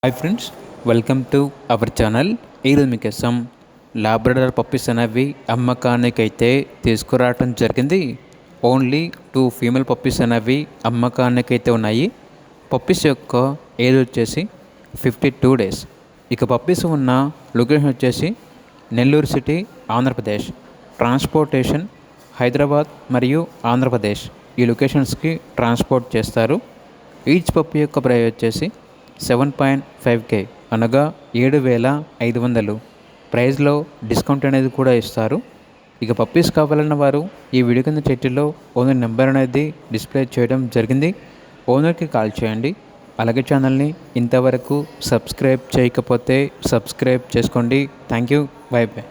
Hi friends, welcome to our channel. ఈరోజు మీకోసం Labrador puppies అనేవి అమ్మకానికైతే తీసుకురావటం జరిగింది. ఓన్లీ 2 ఫీమేల్ పప్పీస్ అనేవి అమ్మకానికైతే ఉన్నాయి. పప్పీస్ యొక్క ఏజ్ వచ్చేసి 52 డేస్. ఇక పప్పీస్ ఉన్న లొకేషన్ వచ్చేసి నెల్లూరు సిటీ, ఆంధ్రప్రదేశ్. ట్రాన్స్పోర్టేషన్ హైదరాబాద్ మరియు ఆంధ్రప్రదేశ్ ఈ లొకేషన్స్కి ట్రాన్స్పోర్ట్ చేస్తారు. ఈచ్ పప్పీ యొక్క ప్రైస్ వచ్చేసి 7.5K అనగా 7,500. ప్రైస్లో డిస్కౌంట్ అనేది కూడా ఇస్తారు. ఇక పప్పీస్ కావాలన్న వారు ఈ వీడియో కింద టైటిల్లో ఓనర్ నెంబర్ అనేది డిస్ప్లే చేయడం జరిగింది. ఓనర్కి కాల్ చేయండి. అలాగే ఛానల్ని ఇంతవరకు సబ్స్క్రైబ్ చేయకపోతే సబ్స్క్రైబ్ చేసుకోండి. Thank you. By by.